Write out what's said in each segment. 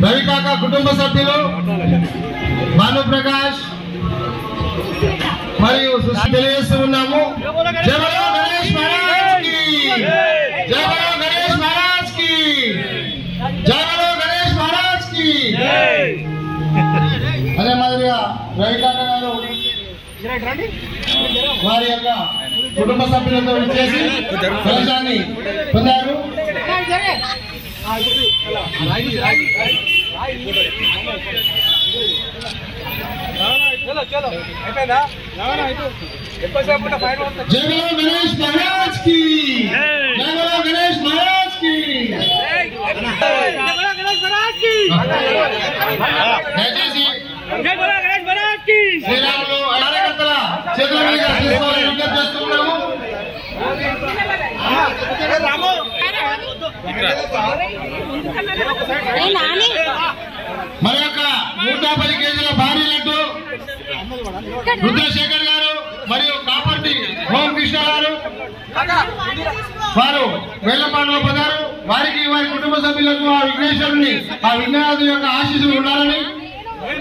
రవికాక కుటుంబ సభ్యులు భానుప్రకాష్ మరియు తెలియజేస్తూ ఉన్నాము. జై బలో గణేష్ మహారాజ్ కి, జై బలో గణేష్ మహారాజ్ కి, జై బలో గణేష్ మహారాజ్ కి. అదే మాదిరిగా రవికాక గారు వారి యొక్క కుటుంబ సభ్యులతో చేసి కలశాన్ని పొందారు. జై బలో గణేష్ మహారాజ్ కి, జై బలో గణేష్ మహారాజ్ కి. దయచేసి శ్రీరాములు కార్యకర్తల చేతుల మీద తీసుకోవాలని విజ్ఞప్తి చేస్తున్నాము. మన యొక్క 150 కేజీల భారీ లడ్డు రుద్రశేఖర్ గారు మరియు కాపర్తి హోమకృష్ణ గారు వారు వేళ్లపాడులో పడ్డారు. వారికి వారి కుటుంబ సభ్యులకు ఆ విఘ్నేశ్వరుని ఆ విఘ్నాథుని యొక్క ఆశీస్సులు ఉండాలని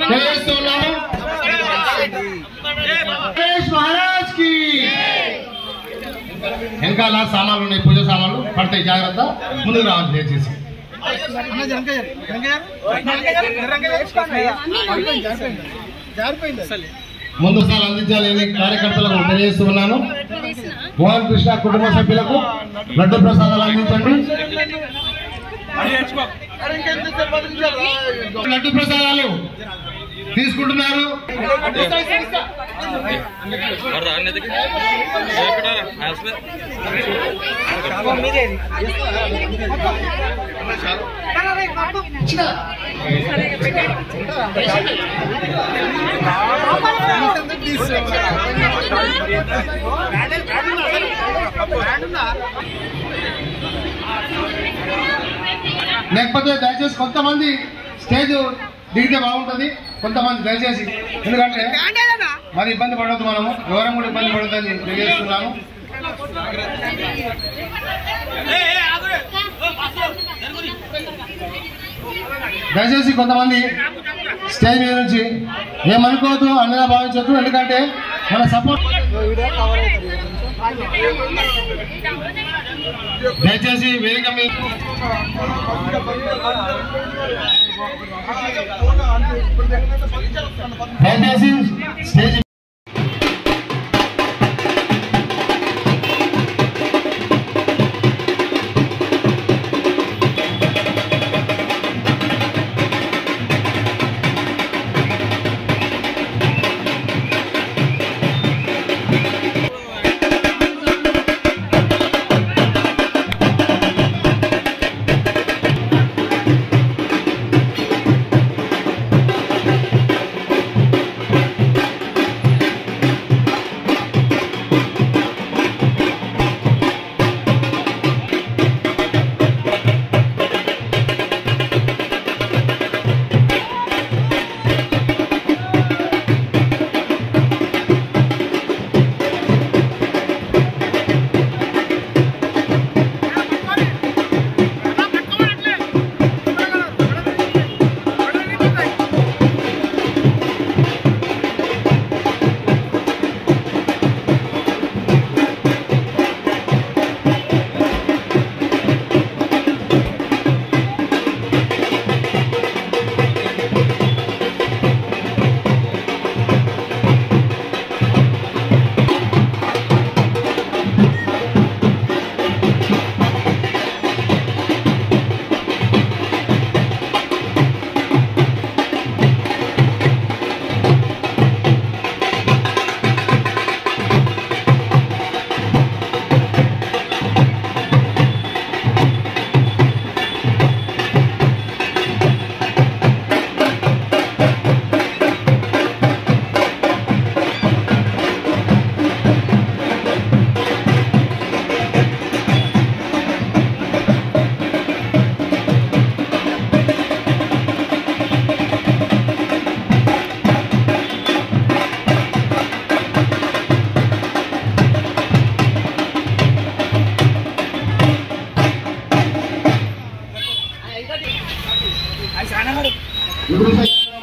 తెలియజేస్తూ ఉన్నాము. గణేష్ మహారాజ్ కి. వెనకాల సామాన్లు ఉన్నాయి, పూజ సామాన్లు పడతాయి, జాగ్రత్త. ముందుకు రావాలి దయచేసి. ముందు సార్లు అందించాలని కార్యకర్తలకు తెలియజేస్తూ ఉన్నాను. మోహన్ కృష్ణ కుటుంబ సభ్యులకు లడ్డు ప్రసాదాలు అందించండి. లడ్డు ప్రసాదాలు తీసుకుంటున్నారు. లేకపోతే దయచేసి కొంతమంది స్టేజ్ దిగితే బాగుంటుంది, కొంతమంది దయచేసి, ఎందుకంటే మరి ఇబ్బంది పడవద్దు, మనము ఎవరం కూడా ఇబ్బంది పడొద్దని తెలియజేస్తున్నాము. దయచేసి కొంతమంది స్టేజ్ మీద నుంచి ఏమనుకోవద్దు, అన్నగా భావించద్దు, ఎందుకంటే మన సపోర్ట్. దయచేసి వేదిక మీద దయచేసి స్టేజ్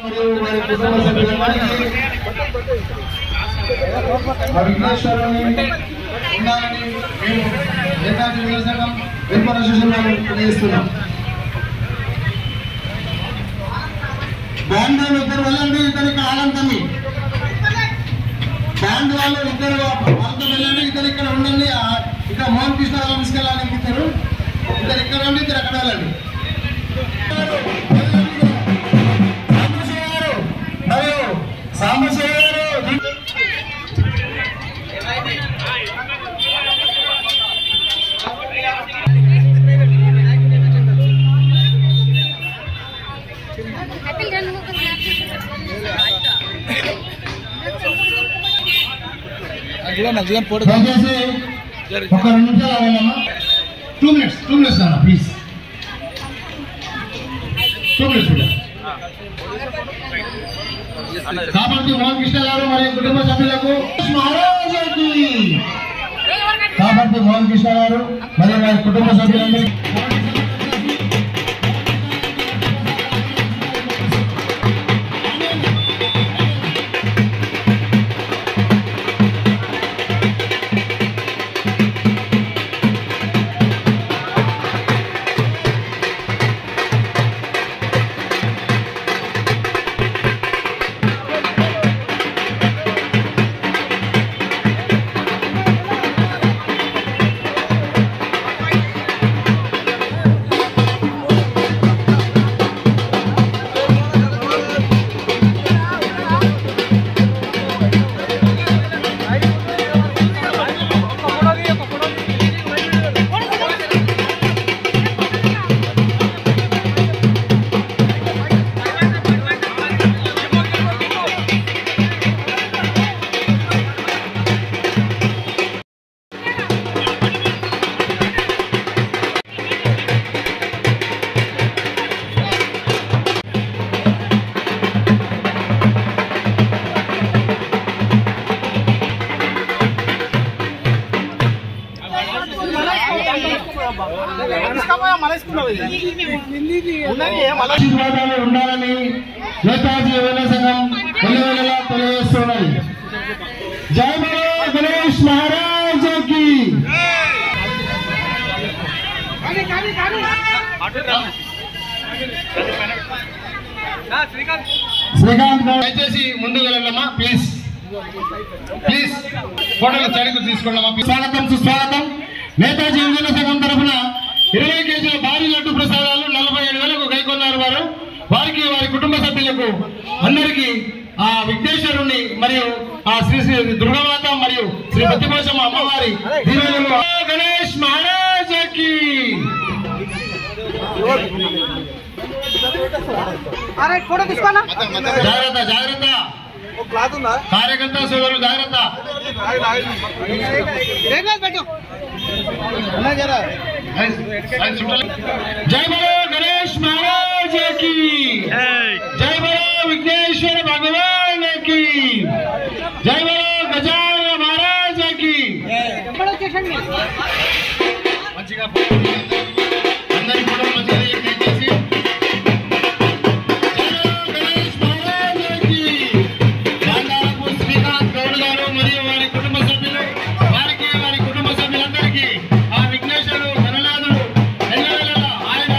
మరియు వారి కుటుంబ సభ్యులందరికీ విఘ్నేశ్వరుని ఉండాలని మేము నేతాజీ యువజన సంఘం వెల్ఫేర్ అసోసియేషన్ వారు తెలియజేస్తున్నాం. బ్యాండ్ వాళ్ళు ఇద్దరు వెళ్ళండి, ఇద్దరు ఇక్కడ ఆనందమి. బ్యాండ్ వాళ్ళు ఇద్దరు వాళ్ళతో వెళ్ళండి, ఇద్దరు ఇక్కడ ఉండండి. ఇక్కడ మోహన్ కృష్ణ వాళ్ళని తీసుకెళ్ళాలి. ఇద్దరు ఇక్కడ ఉండి ఇద్దరు అక్కడ వెళ్ళండి. మరియు సాంబశివ గారు దయచేసి ఒక 2 నిమిషాలు అవ్వాలమ్మా. 2 minutes అన్న ప్లీజ్. 2 minutes. కాబట్టి మోహన్ కృష్ణ గారు మరియు కుటుంబ సభ్యులకు కాబట్టి మోహన్ కృష్ణ గారు మరియు వారి కుటుంబ సభ్యులందరూ ఉండాలని నేతాజీ యువజన సంఘం ఎల్లవేళలా తెలియజేస్తున్నది. జై బలో గణేష్ మహారాజ్ కి. శ్రీకాంత్ దయచేసి ముందుకు వెళ్ళమ్మా ప్లీజ్. ఫోటోలు చడికి తీసుకున్నామా. స్వాగతం సుస్వాగతం. నేతాజీ యువజన సంఘం తరఫున 20 కేజీల భారీ లడ్డు ప్రసాదాలు 47,000కు గైకొన్నారు వారు. వారికి వారి కుటుంబ సభ్యులకు అందరికీ ఆ విఘ్నేశ్వరుణ్ణి మరియు ఆ శ్రీ దుర్గామాత మరియు శ్రీ ప్రతిభోషమ్మ అమ్మవారి దీవెనలు. గణేష్ మహారాజ్ కి. జాగ్రత్త జాగ్రత్త కార్యకర్త సోదరులు జాగ్రత్త. జై బలో గణేష్ మహారాజ్ కి. జై బలో విఘ్నేశ్వర భగవాన్ కి. జై బలో గజాన మహారాజ్ కి. మంచిగా అందరి కూడా మంచిగా ఆ విఘ్నేశ్వరుడు ధననాథుడు ఎల్లవేళలా ఆయన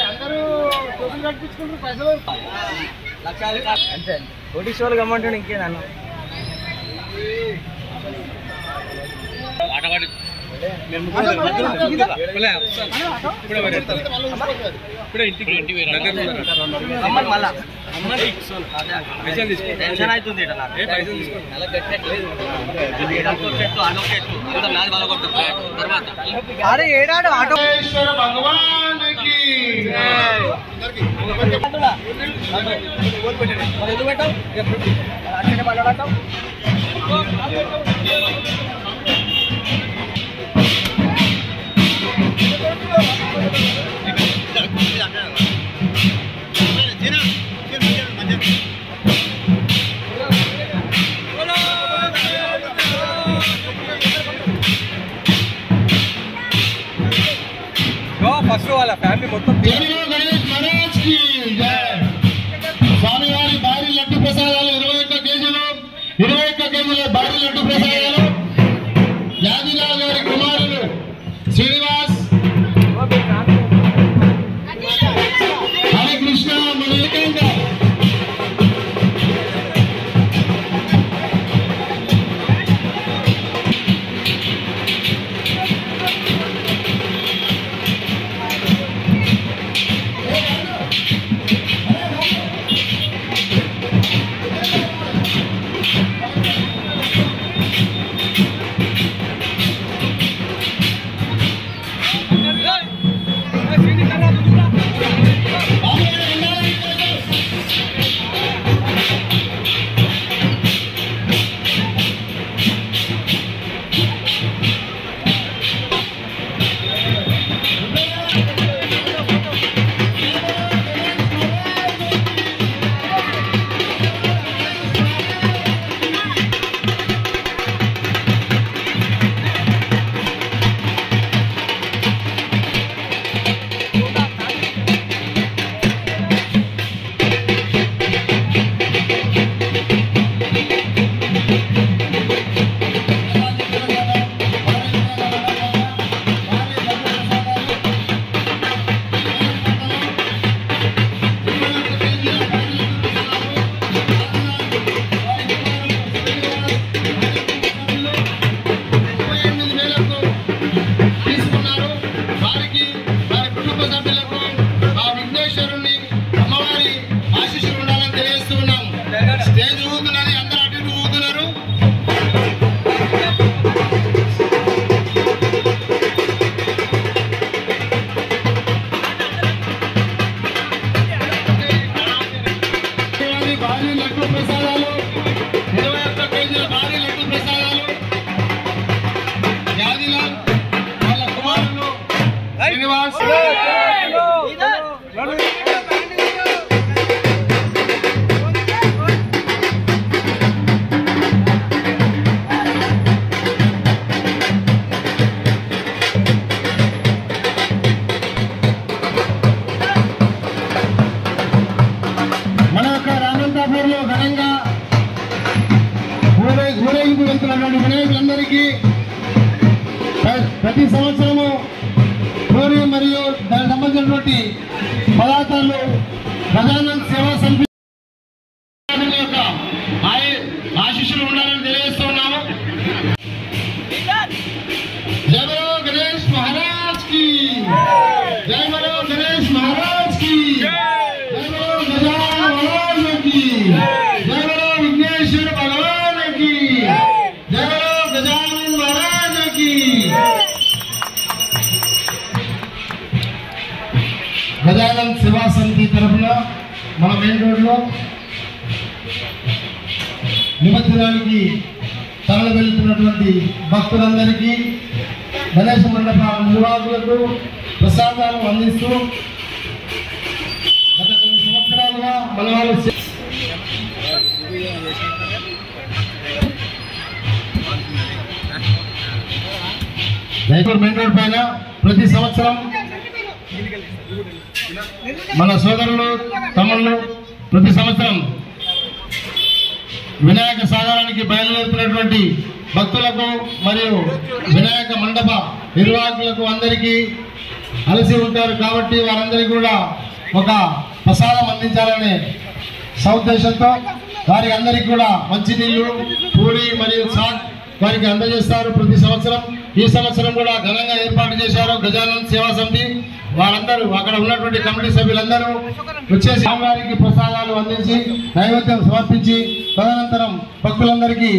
అందరూ టోకెన్ కట్టించుకుంటారు పైసలు అంతే కోటీశ్వర్లు గమ్మంటాడు ఇంకేదన్నా టెన్షన్ అవుతుంది అరే ఏడాడు ఆటో భగవానికి ఫస్ట్ వాళ్ళ ఫ్యామిలీ మొత్తం స్వామివారి భారీ లడ్డు ప్రసాదాలు 21 కేజీలు 21 కేజీల భారీ లడ్డు ప్రసాదాలు యాదిలాల్ గారి కుమారులు శ్రీనివాస్ హరే కృష్ణ మనకంగా వినాయకులందరికీ ప్రతి సంవత్సరము పూరి మరియు దానికి సంబంధించినటువంటి పదార్థాలు గజానన్ సేవా సమితి యొక్క ఆశీస్సులు ఉండాలని తెలియజేస్తున్నాము. జై బలో గణేష్ మహారాజ్ కి జై బలో గణేష్ మహారాజ్ కి జై బలో గజానన్ మహారాజ్ కి జై బలో విఘ్నేశ్వర భగవాన్ కి జై బలో గజానన్ మహారాజ్ కి. గజానన్ సేవా సమితి తరఫున మన మెయిన్ రోడ్లో నిమజ్జనానికి తరలి వెళ్తున్నటువంటి భక్తులందరికీ గణేశ మండప నిర్వాహకులకు ప్రసాదాలు అందిస్తూ గత కొన్ని సంవత్సరాలుగా మన వాళ్ళు జైపూర్ మెయిన్ రోడ్ పైన ప్రతి సంవత్సరం మన సోదరులు తమ్ముళ్ళు ప్రతి సంవత్సరం వినాయక సాగరానికి బయలుదేరుతున్నటువంటి భక్తులకు మరియు వినాయక మండప నిర్వాహకులకు అందరికీ అలసి ఉంటారు కాబట్టి వారందరికీ కూడా ఒక ప్రసాదం అందించాలనే సదుద్దేశంతో వారికి అందరికీ కూడా మంచినీళ్లు పూరి మరియు చాట్ వారికి అందజేస్తారు ప్రతి సంవత్సరం. ఈ సంవత్సరం కూడా ఘనంగా ఏర్పాటు చేశారు గజానన్ సేవా సమితి. వారందరూ అక్కడ ఉన్నటువంటి కమిటీ సభ్యులందరూ వచ్చేసి స్వామివారికి ప్రసాదాలు అందించి నైవేద్యం సమర్పించి తదనంతరం భక్తులందరికీ